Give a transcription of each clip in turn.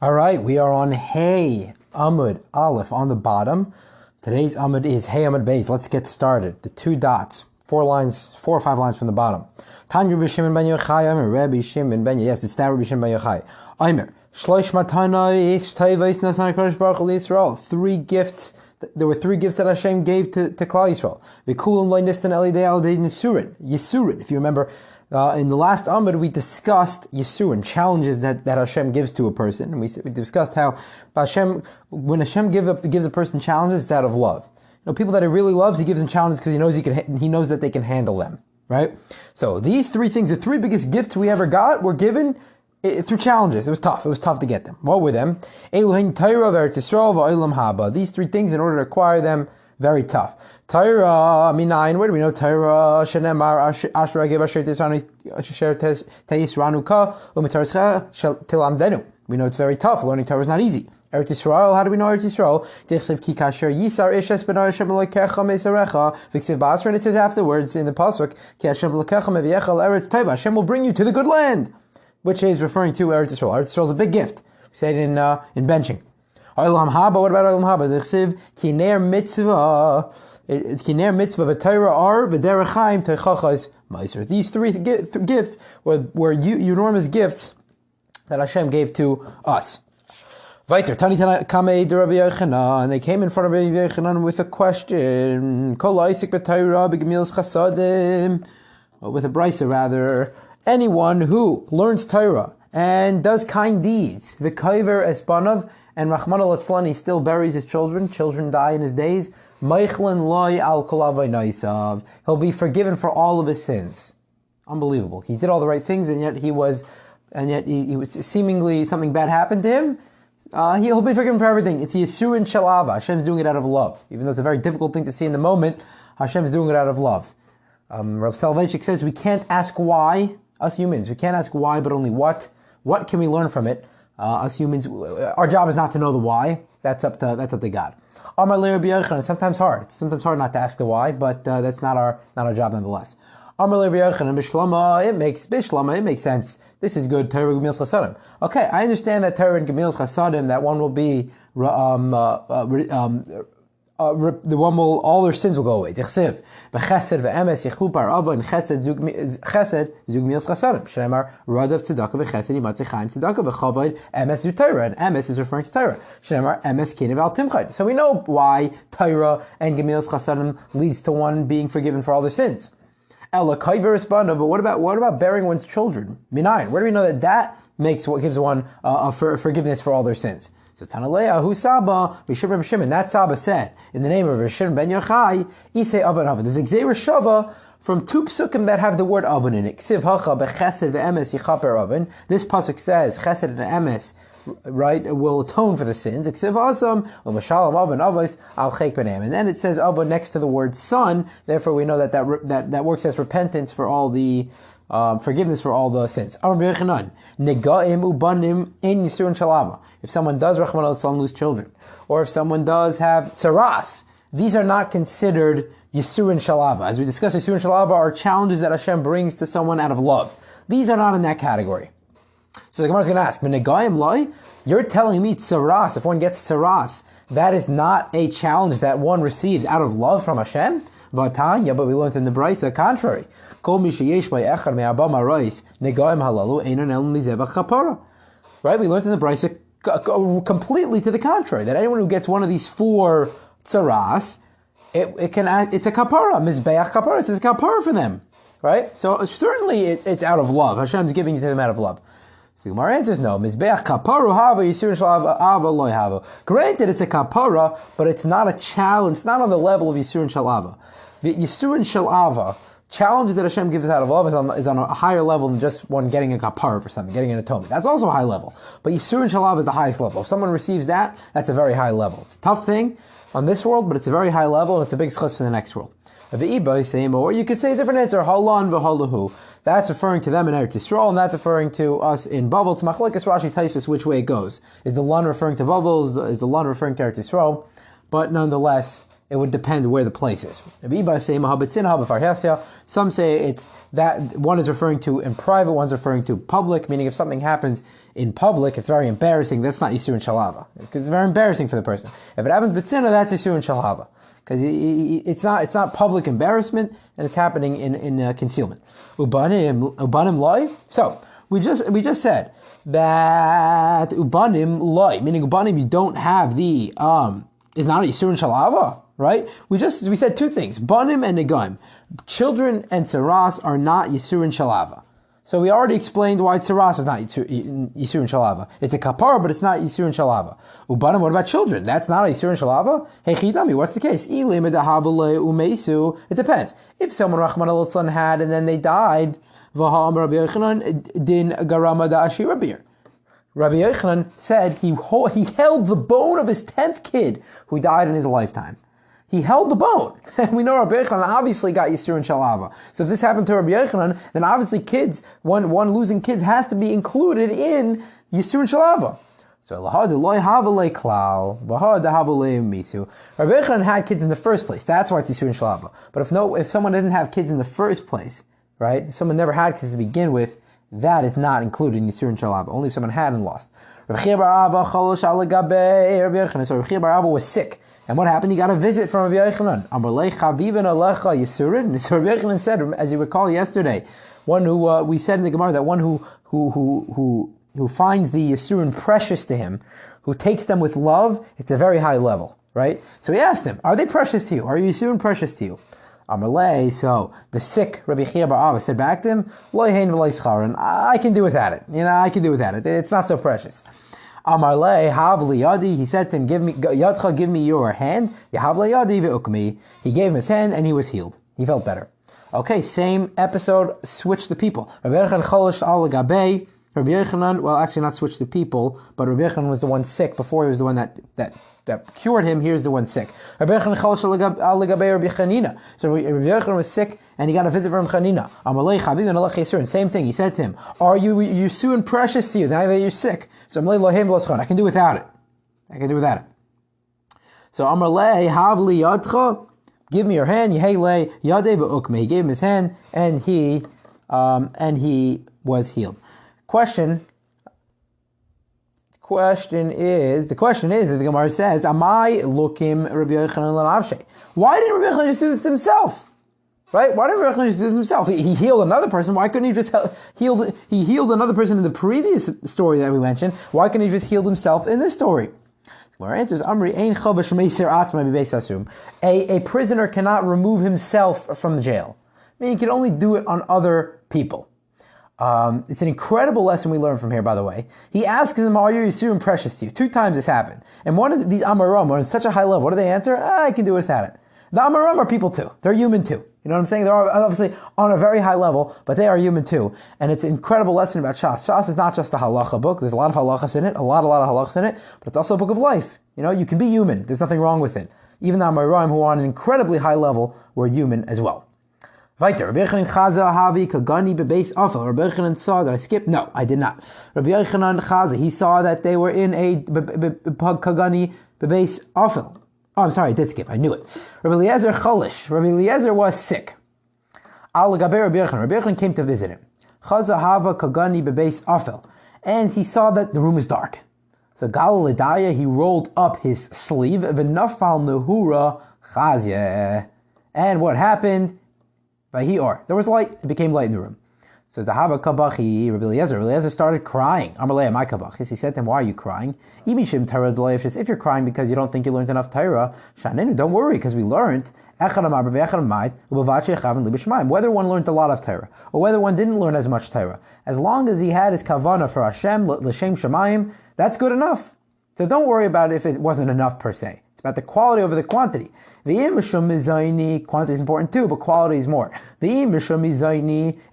All right, we are on Hey Amud Aleph on the bottom. Today's Amud is Hey Amud Beis. Let's get started. The two dots, 4 or 5 lines from the bottom. Tanya Rabbi Shimon ben Yochai, Aimer Rabbi Shimon ben Yes, it's that Rabbi Shimon ben Yochai. Aimer Shlosh Matanai Tayvais Nasan Kodesh Baruch Hu Yisrael. 3 gifts. There were 3 gifts that Hashem gave to Klal Yisrael. V'kulam lo nistan elidei al dei Yisurin. If you remember. In the last Amud, we discussed Yisurin, challenges that Hashem gives to a person. And we discussed how when Hashem gives a person challenges, it's out of love. People that he really loves, he gives them challenges because he knows that they can handle them. Right? So these 3 things, the 3 biggest gifts we ever got, were given through challenges. It was tough. It was tough to get them. What were them? Elohein Torah v'Eretz Yisrael v'Olam Haba. These 3 things, in order to acquire them, very tough. Torah, minayin, where do we know Torah? Shenemar, Ashra gave Asher Teisranu Ka, Umitarascha Tilamdenu. We know it's very tough. Learning Torah is not easy. Eretz Yisrael, how do we know Eretz Yisrael? Dichsev ki kasher yisar ishes b'nai Hashem l'kecha mesarecha. V'ksiv ba'asra, and it says afterwards in the pasuk, ki Hashem l'kecha meviyecha l'eretz teva. Hashem will bring you to the good land, which is referring to Eretz Yisrael. Eretz Yisrael is a big gift. We say it in benching. Olam Haba, what about Olam Haba? Dichsev kiner mitzvah. Kiner mitzvah v'Torah ar v'derech chaim teichachas meiser. These 3 gifts were enormous gifts that Hashem gave to us. Weiter, Tani Kamei de Rabbi Yochanan, and they came in front of Rabbi Yochanan with a question. Kol ha'isik b'Torah b'gemilas chasadim, with a brisa rather. Anyone who learns Torah and does kind deeds, v'kaiver espanav, and Rahman al-Atzlan, he still buries his children. Children die in his days. He'll be forgiven for all of his sins. Unbelievable. He did all the right things, and yet he was seemingly something bad happened to him. He'll be forgiven for everything. It's Yisurin Shalava. Hashem's doing it out of love. Even though it's a very difficult thing to see in the moment, Hashem's doing it out of love. Rav Soloveitchik says we can't ask why, us humans. We can't ask why, but only what. What can we learn from it? Us humans, our job is not to know the why. That's up to God. Amar le Rabbi Yochanan. Sometimes hard. It's sometimes hard not to ask the why, but that's not our job nonetheless. Amar le Rabbi Yochanan. Bishlama. It makes sense. This is good. Torah Gemilas Chasadim. Okay, I understand that Torah and Gemilas Chasadim, that one will be the one will, all their sins will go away. Dichsev b'chesed ve'emes yichlu par'ava, and chesed zug milas chasadim. Shneimar radav tzedakah v'chesed yimatzei chaim tzedakah v'chavod emes zu Torah, and emes is referring to Torah. Shneimar emes kinev al timchad. So we know why Torah and gemilas chasadim leads to one being forgiven for all their sins. Ela kaiver espana, but what about bearing one's children? Minayin. Where do we know that makes what gives one forgiveness for all their sins? So Tanalea, who Saba, Bishop Shimon, that Saba said, in the name of Rishon ben Yochai, Isei Avon Avon. There's a Gzeira Shava from 2 psukim that have the word Avon in it. Ksiv Hacha bechesed ve'emes yichaper Avon. This pasuk says, Chesed and Emes, right, will atone for the sins. Ksiv Asam, U'mashalam Avon Avos, Al Chek Benem. And then it says Avon next to the word son, therefore we know that works as repentance for all the forgiveness for all the sins. If someone does Rahman al-Islam lose children, or if someone does have tsaras, these are not considered Yisurin Shalava. As we discussed, Yisurin Shalava are challenges that Hashem brings to someone out of love. These are not in that category. So the Gemara is going to ask, you're telling me tsaras, if one gets tsaras, that is not a challenge that one receives out of love from Hashem? Vatanya, but we learned in the Brisa, contrary. Right? We learned in the Brisa completely to the contrary, that anyone who gets one of these 4 tsaras, it's a kapara, mizbeach kapara, it's a kapara for them. Right? So certainly it's out of love. Hashem's giving it to them out of love. So the Gemara answers no. Mizbeach kaparu hava yisurin shalava loy hava. Granted, it's a kapara, but it's not a challenge. It's not on the level of yisurin shalava. Yisurin shalava, challenges that Hashem gives out of love is on a higher level than just one getting a kapara for something, getting an atonement. That's also a high level. But Yisurin Shalav is the highest level. If someone receives that, that's a very high level. It's a tough thing on this world, but it's a very high level, and it's a big schus for the next world. Or you could say a different answer, Halan v'halahu. That's referring to them in Eretz Yisrael, and that's referring to us in Bavel. It's Machlekes Rashi Taisvis which way it goes. Is the Lan referring to Bavel? Is the Lan referring to Eretz Yisrael? But nonetheless, It would depend where the place is. Some say it's that one is referring to in private, one's referring to public, meaning if something happens in public, it's very embarrassing. That's not Yisur and Shalava. It's very embarrassing for the person. If it happens B'tzina, that's Yisur and Shalava. Because it's not public embarrassment, and it's happening in concealment. Ubanim loy. So we just said that ubanim loy, meaning ubanim you don't have the is not a Yisur and Shalava, right? We said two things: banim and negaim. Children and tzaras are not Yisur and Shalava. So we already explained why tzaras is not Yisur and Shalava. It's a kapara, but it's not Yisur and Shalava. Ubanim, what about children? That's not a Yisur and Shalava? Hey chidami, what's the case? It depends. If someone Rahman al had and then they died, din garama da ashira bir. Rabbi Yochanan said he held the bone of his 10th kid who died in his lifetime. He held the bone. And we know Rabbi Yochanan obviously got Yisur and Shalava. So if this happened to Rabbi Yochanan, then obviously one losing kids has to be included in Yisur and Shalava. So Rabbi Yochanan had kids in the first place. That's why it's Yisur and Shalava. But if someone didn't have kids in the first place, right? If someone never had kids to begin with, that is not included in Yisur and Shalava. Only if someone had and lost. So Rabbi Aba was sick. And what happened? He got a visit from Rabbi Yochanan. So Rabbi Yochanan said, as you recall yesterday, one who we said in the Gemara that one who finds the Yisurin precious to him, who takes them with love, it's a very high level, right? So he asked him, are they precious to you? Are Yisurin precious to you? Amalei, so the sick Rabbi Chia bar Abba said back to him, I can do without it. I can do without it. It's not so precious. Amarle havli yadi. He said to him, "Give me yadcha, give me your hand." Yahavle yadi ve'ukmi. He gave him his hand, and he was healed. He felt better. Okay, same episode. Switch the people. Rabbi Yochanan cholish al gabei. Rabbi Yochanan, well, actually not switch the people, but Rabbi Yochanan was the one sick before. He was the one that cured him. Here's the one sick. Rabbi Yochanan cholish al gabei Rabbi Chanina. So Rabbi Yochanan was sick, and he got a visit from Chanina. Amalei chavim and alach yisurin. Same thing. He said to him, "Are you soon precious to you now that you're sick?" So I can do without it. So Amarle havli yadcha, give me your hand. Yehelei yadei ve'ukme. He gave him his hand, and he was healed. The question is that the Gemara says, "Amai lukim Rabbi Yochanan l'navshei." Why didn't Rabbi Yochanan just do this himself? Right? Why didn't Rabbi Yochanan just do this himself? He healed another person. Why couldn't he just heal? He healed another person in the previous story that we mentioned. Why couldn't he just heal himself in this story? Our answer is Amri ein chav shmeisir atzma b'beis asum. A prisoner cannot remove himself from the jail. I mean, he can only do it on other people. It's an incredible lesson we learn from here, by the way. He asks them, "Are your Yisurim precious to you?" 2 times this happened. And one of these Amaram are on such a high level. What do they answer? I can do without it. The Amaram are people too. They're human too. You know what I'm saying? They're obviously on a very high level, but they are human too. And it's an incredible lesson about shas. Shas is not just a halacha book. There's a lot of halachas in it, a lot of halachas in it, but it's also a book of life. You can be human. There's nothing wrong with it. Even the Amoraim, who are on an incredibly high level, were human as well. Weiter. Rabbi Yochanan chaza havi kagani bebeis afel. Rabbi Yochanan saw that I skipped. No, I did not. Rabbi Yochanan chaza. He saw that they were in a kagani bebeis afel. Oh, I'm sorry, I did skip. I knew it. Rabbi Eliezer cholish. Rabbi Eliezer was sick. Al gaber Rabbi Yochanan. Rabbi Yochanan came to visit him. Chaza hava kagani bebeis afel, and he saw that the room is dark. So Gal Ledaya, he rolled up his sleeve. V'nafal nehura chazye. And what happened? There was light. It became light in the room. So Zahava Kabachi, Rabbi Eliezer started crying. Amalei, my Kabachis. He said to him, "Why are you crying? If you're crying because you don't think you learned enough Torah, don't worry, because we learned whether one learned a lot of Torah or whether one didn't learn as much Torah. As long as he had his kavanah for Hashem, l'shem shamayim, that's good enough. So don't worry about if it wasn't enough per se. It's about the quality over the quantity. Quantity is important too, but quality is more. If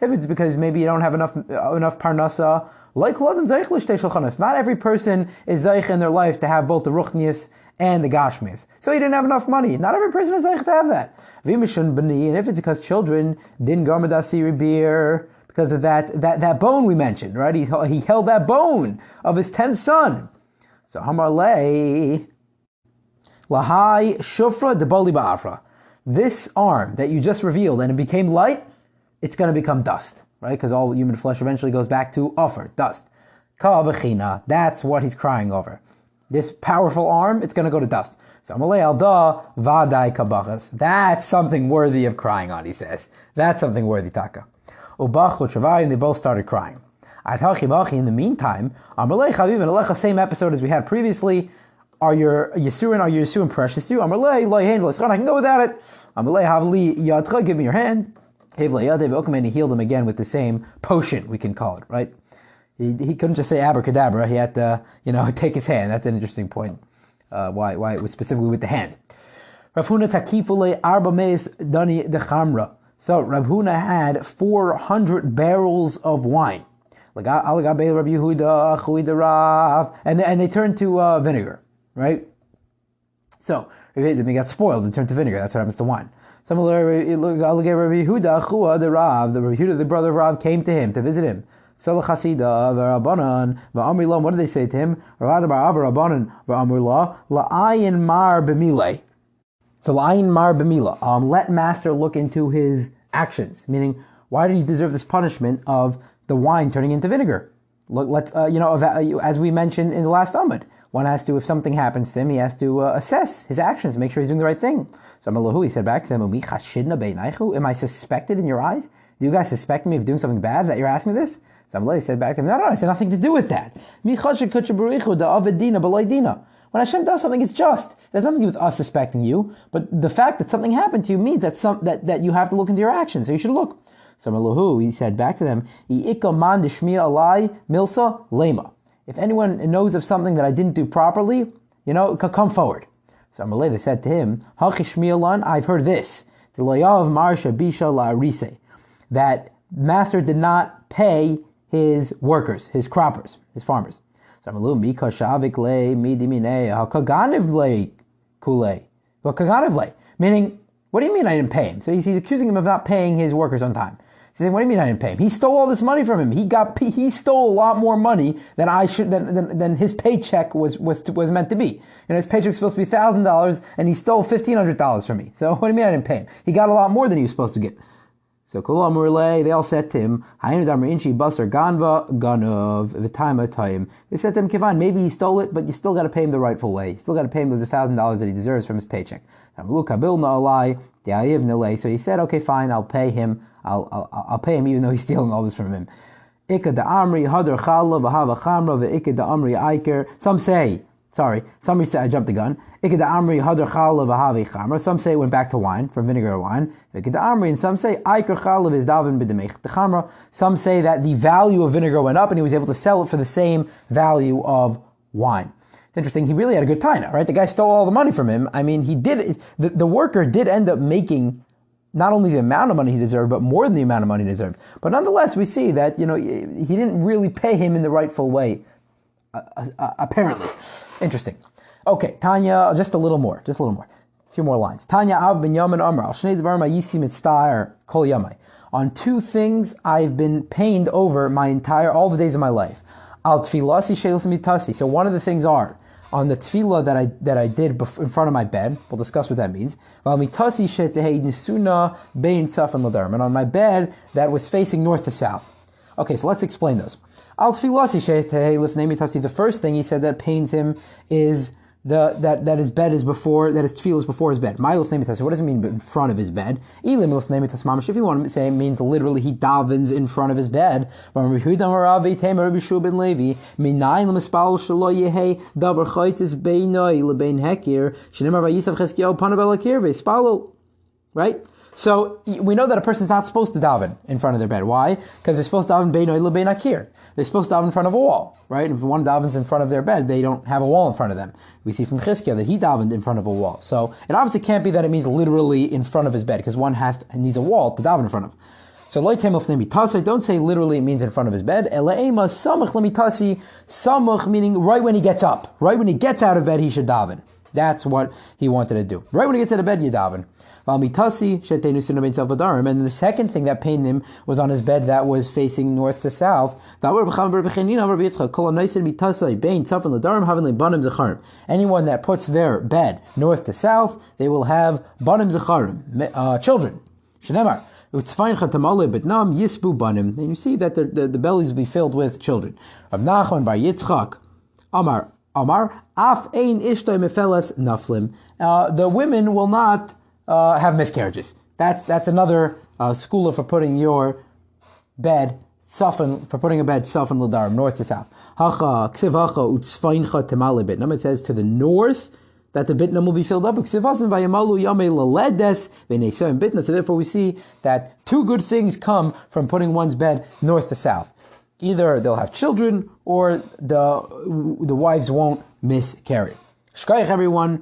it's because maybe you don't have enough parnasa, not every person is zaych in their life to have both the ruchnius and the gashmius. So he didn't have enough money. Not every person is zaych to have that. And if it's because children didn't garmadasi beer, because of that bone we mentioned, right? He held that bone of his 10th son. So Hamarlei Lahai shufra deboli ba'afra. This arm that you just revealed and it became light, it's going to become dust, right? Because all human flesh eventually goes back to offer, dust. Ka b'china, that's what he's crying over. This powerful arm, it's going to go to dust. So Amalei alda vadai kabachas. That's something worthy of crying on, he says. That's something worthy, taka. Ubachu travay, and they both started crying. In the meantime, Amalei chaviv and alecha, same episode as we had previously. Are your Yisurin precious to you? Amalei loy hand l'schon, I can go without it. Amalei havli yadcha, give me your hand. Hev le'yadev, and he healed him again with the same potion, we can call it, right? He couldn't just say abracadabra. He had to, take his hand. That's an interesting point. Why it was specifically with the hand. Rav Huna takifule arba meis dani dechamra. So Rav Huna had 400 barrels of wine. And they turned to vinegar, right? So they got spoiled and turned to vinegar. That's what happens to wine. Similarly, the Rabbi Yehuda, the brother of Rav, came to him to visit him. What do they say to him? So let master look into his actions. Meaning, why did he deserve this punishment of the wine turning into vinegar? Look, as we mentioned in the last Amud, one has to, if something happens to him, he has to assess his actions, make sure he's doing the right thing. So he said back to them, am I suspected in your eyes? Do you guys suspect me of doing something bad that you're asking me this? So Amalei said back to him, no, I said nothing to do with that. When Hashem does something, it's just. It has nothing to do with us suspecting you, but the fact that something happened to you means that you have to look into your actions, so you should look. So Amalei, he said back to them, milsa lema. If anyone knows of something that I didn't do properly, come forward. So Amalei said to him, I've heard this, that master did not pay his workers, his croppers, his farmers. So meaning, what do you mean I didn't pay him? So he's accusing him of not paying his workers on time. He's saying, what do you mean I didn't pay him? He stole all this money from him. He stole a lot more money than his paycheck was meant to be. And his paycheck was supposed to be $1,000, and he stole $1,500 from me. So what do you mean I didn't pay him? He got a lot more than he was supposed to get. So they all said to him, they said to him, Kivan, maybe he stole it, but you still got to pay him the rightful way. You still got to pay him those $1,000 that he deserves from his paycheck. So he said, okay, fine, I'll pay him. I'll pay him even though he's stealing all this from him. Somebody said, I jumped the gun. Some say it went back to wine, from vinegar to wine. And some say, some say that the value of vinegar went up and he was able to sell it for the same value of wine. It's interesting, he really had a good taina, right? The guy stole all the money from him. I mean, the worker did end up making not only the amount of money he deserved, but more than the amount of money he deserved. But nonetheless, we see that, he didn't really pay him in the rightful way, apparently. Interesting. Okay, Tanya, just a little more. A few more lines. Tanya Ab ben Yamin Amar, Al Shnei Dvarim Hayisi Mitztaer Kol Yamai. On two things I've been pained over all the days of my life. Al Tfilasi Sheiluf Mitasi. So one of the things are, on the tefillah that I did in front of my bed, we'll discuss what that means. And on my bed that was facing north to south. Okay, so let's explain those. The first thing he said that pains him is that his bed is before, that his tefillah is before his bed. What does it mean in front of his bed? If you want to say it means literally he davens in front of his bed. Right? So we know that a person's not supposed to daven in front of their bed. Why? Because they're supposed to daven beinoi lebein hakir. They're supposed to daven in front of a wall, right? If one davens in front of their bed, they don't have a wall in front of them. We see from Chizkiah that he davened in front of a wall. So it obviously can't be that it means literally in front of his bed, because one needs a wall to daven in front of. So don't say literally it means in front of his bed. Samach meaning right when he gets up. Right when he gets out of bed, he should daven. That's what he wanted to do. Right when he gets out of bed, you daven. And the second thing that pained him was on his bed that was facing north to south. Anyone that puts their bed north to south, they will have banim zecharim, children. Shenemar. And you see that the bellies will be filled with children. Rav Nachman bar Yitzchak, Amar, af ein ishtoi mefelas naflim. The women will not have miscarriages. That's another school for putting your bed soften, for putting a bed soften l'darim, north to south. Hacha ksiv hacha utzvaincha temale bitnam. It says to the north that the bitnam will be filled up. So therefore we see that two good things come from putting one's bed north to south. Either they'll have children or the wives won't miscarry. Shkayach everyone.